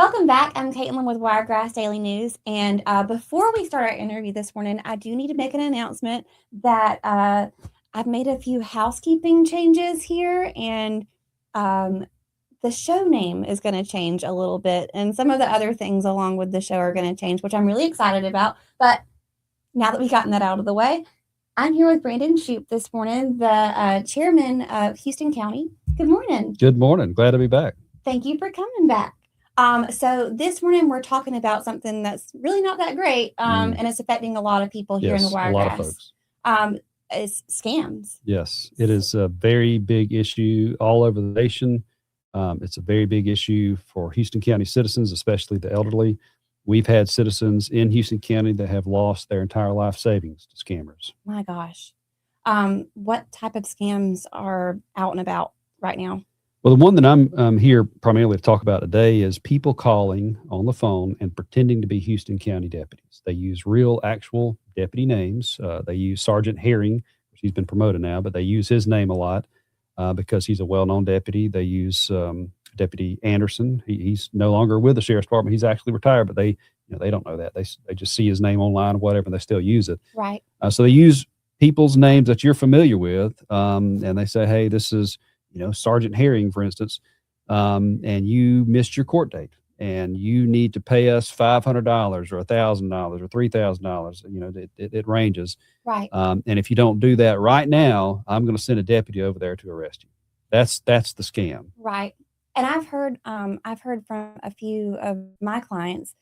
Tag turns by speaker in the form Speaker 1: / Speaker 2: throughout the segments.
Speaker 1: Welcome back. I'm Caitlin with Wiregrass Daily News. And before we start our interview this morning, I do need to make an announcement that I've made a few housekeeping changes here, and the show name is going to change a little bit. And some of the other things along with the show are going to change, which I'm really excited about. But now that we've gotten that out of the way, I'm here with Brandon Shoupe this morning, the chairman of Houston County. Good morning.
Speaker 2: Good morning. Glad to be back.
Speaker 1: Thank you for coming back. So this morning we're talking about something that's really not that great, and it's affecting a lot of people here in the Wiregrass.
Speaker 2: A lot of folks.
Speaker 1: It's scams.
Speaker 2: Yes, it is a very big issue all over the nation. It's a very big issue for Houston County citizens, especially the elderly. We've had citizens in Houston County that have lost their entire life savings to scammers.
Speaker 1: My gosh. What type of scams are out and about right now?
Speaker 2: Well, the one that I'm here primarily to talk about today is people calling on the phone and pretending to be Houston County deputies. They use real, actual deputy names. They use Sergeant Herring, which he's been promoted now, but they use his name a lot because he's a well-known deputy. They use Deputy Anderson. He's no longer with the Sheriff's Department. He's actually retired, but they don't know that. They just see his name online or whatever, and they still use it.
Speaker 1: Right.
Speaker 2: So they use people's names that you're familiar with, and they say, hey, this is Sergeant Herring, for instance, and you missed your court date and you need to pay us $500 or $1,000 or $3,000. It ranges.
Speaker 1: Right.
Speaker 2: And if you don't do that right now, I'm going to send a deputy over there to arrest you. That's the scam.
Speaker 1: Right. And I've heard from a few of my clients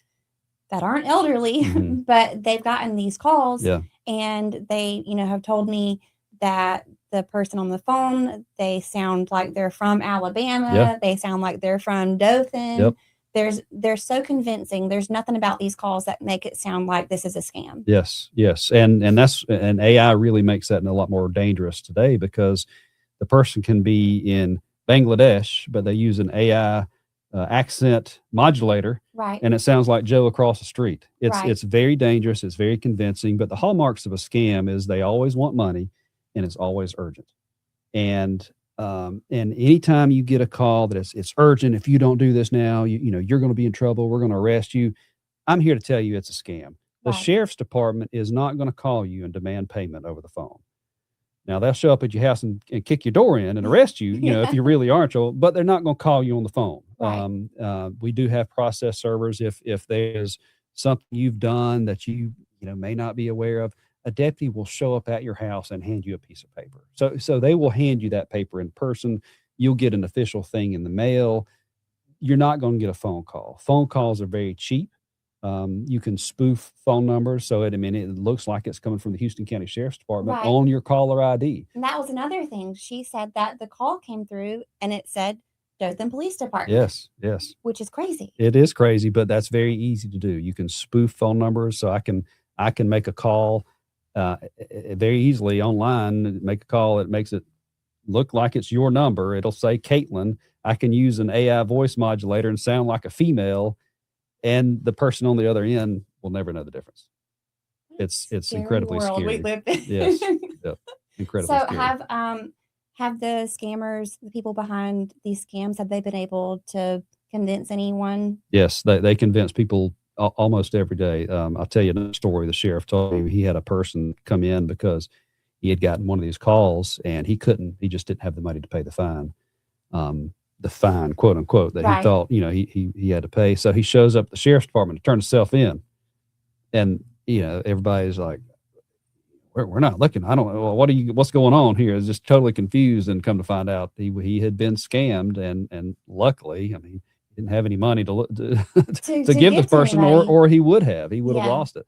Speaker 1: that aren't elderly, but they've gotten these calls and they, have told me that the person on the phone, they sound like they're from Alabama.
Speaker 2: Yeah.
Speaker 1: They sound like they're from Dothan.
Speaker 2: Yep.
Speaker 1: They're so convincing. There's nothing about these calls that make it sound like this is a scam.
Speaker 2: Yes. And AI really makes that a lot more dangerous today because the person can be in Bangladesh, but they use an AI accent modulator,
Speaker 1: right?
Speaker 2: And it sounds like Joe across the street.
Speaker 1: Right.
Speaker 2: It's very dangerous. It's very convincing. But the hallmarks of a scam is they always want money. And it's always urgent. And anytime you get a call that it's urgent, if you don't do this now, you're going to be in trouble. We're going to arrest you. I'm here to tell you it's a scam. The Sheriff's Department is not going to call you and demand payment over the phone. Now they'll show up at your house and kick your door in and arrest you, if you really are in trouble, but they're not going to call you on the phone.
Speaker 1: Right.
Speaker 2: We do have process servers. If there's something you've done that you may not be aware of, a deputy will show up at your house and hand you a piece of paper. So they will hand you that paper in person. You'll get an official thing in the mail. You're not going to get a phone call. Phone calls are very cheap. You can spoof phone numbers. So it looks like it's coming from the Houston County Sheriff's Department on your caller ID.
Speaker 1: And that was another thing. She said that the call came through and it said Dothan Police Department.
Speaker 2: Yes.
Speaker 1: Which is crazy.
Speaker 2: It is crazy, but that's very easy to do. You can spoof phone numbers. So I can make a call very easily online, make a call. It makes it look like it's your number. It'll say Caitlin. I can use an AI voice modulator and sound like a female, and the person on the other end will never know the difference. It's incredibly scary.
Speaker 1: We live in.
Speaker 2: Yes, incredibly
Speaker 1: so
Speaker 2: scary.
Speaker 1: have the scammers, the people behind these scams, have they been able to convince anyone?
Speaker 2: Yes, they convince people almost every day. I'll tell you another story. The sheriff told me he had a person come in because he had gotten one of these calls and he just didn't have the money to pay the fine. The fine, quote unquote, that he thought, he had to pay. So he shows up at the Sheriff's Department to turn himself in. And, everybody's like, we're not looking. I don't know. What's going on here? Is just totally confused, and come to find out he had been scammed. And luckily, he didn't have any money to give this person, or he would have lost it.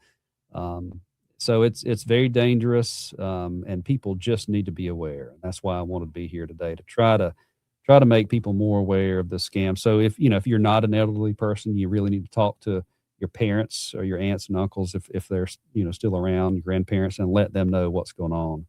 Speaker 2: So it's very dangerous, and people just need to be aware. And that's why I wanted to be here today to try to make people more aware of the scam. So if you're not an elderly person, you really need to talk to your parents or your aunts and uncles if they're still around, your grandparents, and let them know what's going on.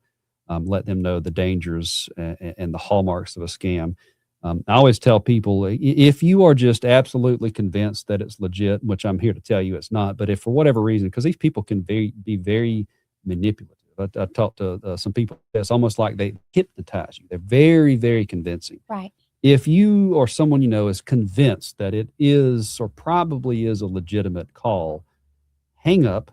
Speaker 2: Let them know the dangers and the hallmarks of a scam. I always tell people, if you are just absolutely convinced that it's legit, which I'm here to tell you it's not, but if for whatever reason, because these people can be very manipulative. I talked to some people, it's almost like they hypnotize you. They're very, very convincing.
Speaker 1: Right.
Speaker 2: if you or someone you know is convinced that it is or probably is a legitimate call, hang up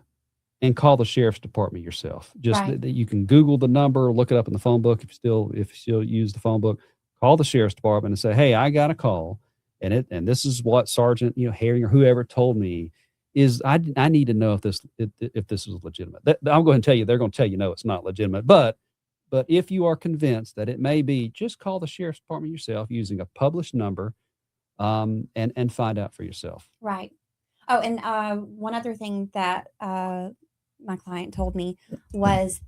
Speaker 2: and call the sheriff's department yourself. Just
Speaker 1: Right.
Speaker 2: that you can Google the number, look it up in the phone book if you still use the phone book. Call the sheriff's department and say, "Hey, I got a call, and this is what Sergeant Herring or whoever told me is I need to know if this is legitimate." I'm going to tell you they're going to tell you no, it's not legitimate, but if you are convinced that it may be, just call the sheriff's department yourself using a published number, and find out for yourself.
Speaker 1: Right. Oh, and one other thing that my client told me was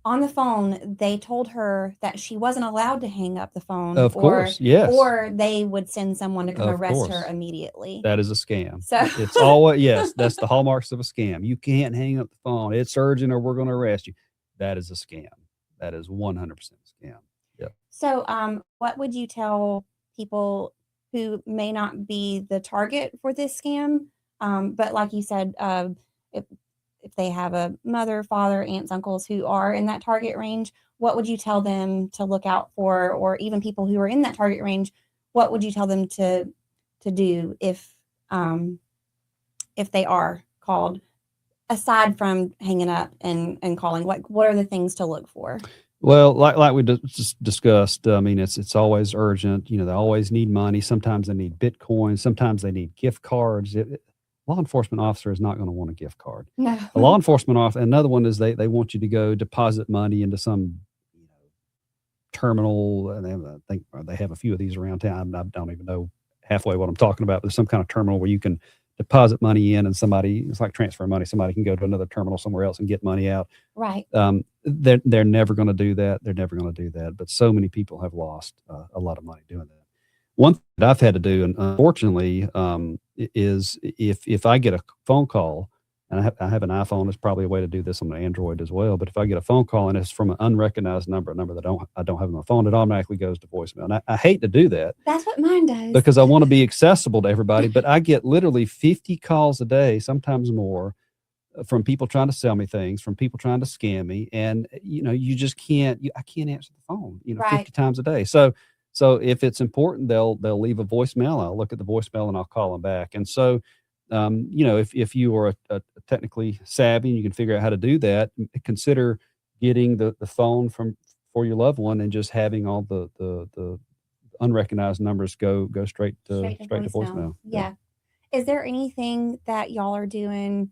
Speaker 1: on the phone, they told her that she wasn't allowed to hang up the phone,
Speaker 2: Of course, yes.
Speaker 1: or they would send someone to come
Speaker 2: Of
Speaker 1: arrest her
Speaker 2: course.
Speaker 1: immediately.
Speaker 2: That is a scam.
Speaker 1: So
Speaker 2: It's always, yes, that's the hallmarks of a scam. You can't hang up the phone. It's urgent or we're going to arrest you. That is a scam. That is 100% a scam. Yep.
Speaker 1: So, what would you tell people who may not be the target for this scam? But like you said, if if they have a mother, father, aunts, uncles who are in that target range, what would you tell them to look out for? Or even people who are in that target range, what would you tell them to do if they are called? Aside from hanging up and calling, what are the things to look for?
Speaker 2: Well, like we just discussed, I mean, it's always urgent. They always need money. Sometimes they need Bitcoin. Sometimes they need gift cards. Law enforcement officer is not going to want a gift card.
Speaker 1: No.
Speaker 2: A law enforcement officer, another one is they want you to go deposit money into some terminal. And I think they have a few of these around town. I don't even know halfway what I'm talking about. There's some kind of terminal where you can deposit money in, and it's like transfer money. Somebody can go to another terminal somewhere else and get money out.
Speaker 1: Right.
Speaker 2: They're never going to do that. They're never going to do that. But so many people have lost a lot of money doing that. One thing that I've had to do, and unfortunately, is if I get a phone call, and I have an iPhone, there's probably a way to do this on an Android as well. But if I get a phone call and it's from an unrecognized number, a number that I don't have on my phone, it automatically goes to voicemail. And I hate to do that.
Speaker 1: That's what mine does.
Speaker 2: Because I want to be accessible to everybody. But I get literally 50 calls a day, sometimes more, from people trying to sell me things, from people trying to scam me. And, you just can't, I can't answer the phone,
Speaker 1: Right.
Speaker 2: 50 times a day. So if it's important, they'll leave a voicemail. I'll look at the voicemail and I'll call them back. And so, if you are a technically savvy and you can figure out how to do that, consider getting the phone for your loved one and just having all the unrecognized numbers go straight to voicemail.
Speaker 1: Yeah. Is there anything that y'all are doing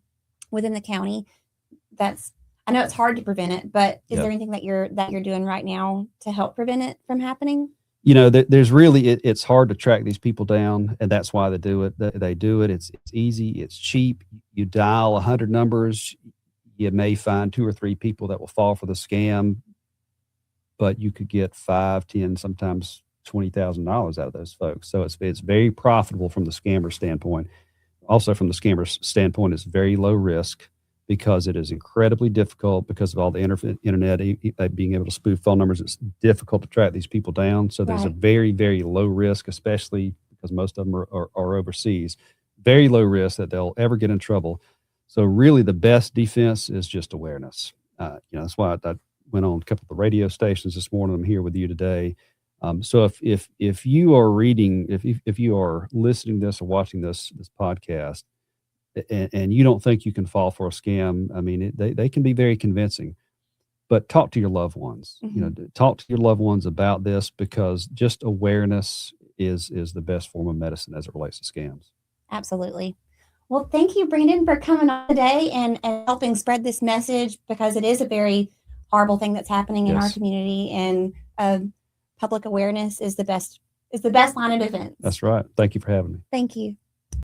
Speaker 1: within the county I know it's hard to prevent it, but is there anything that you're doing right now to help prevent it from happening?
Speaker 2: There's really, it's hard to track these people down, and that's why they do it. They do it. It's easy. It's cheap. You dial 100 numbers. You may find 2 or 3 people that will fall for the scam, but you could get 5, 10, sometimes $20,000 out of those folks. So it's very profitable from the scammer standpoint. Also, from the scammer's standpoint, it's very low risk because it is incredibly difficult because of all the internet being able to spoof phone numbers. It's difficult to track these people down. So there's a very, very low risk, especially because most of them are overseas, very low risk that they'll ever get in trouble. So really the best defense is just awareness. That's why I went on a couple of radio stations this morning. I'm here with you today. So if you are reading, if you are listening to this or watching this podcast, and you don't think you can fall for a scam, I mean, they can be very convincing. But talk to your loved ones.
Speaker 1: Mm-hmm.
Speaker 2: Talk to your loved ones about this, because just awareness is the best form of medicine as it relates to scams.
Speaker 1: Absolutely. Well, thank you, Brandon, for coming on today and helping spread this message, because it is a very horrible thing that's happening in our community, and public awareness is the best line of defense.
Speaker 2: That's right. Thank you for having me.
Speaker 1: Thank you.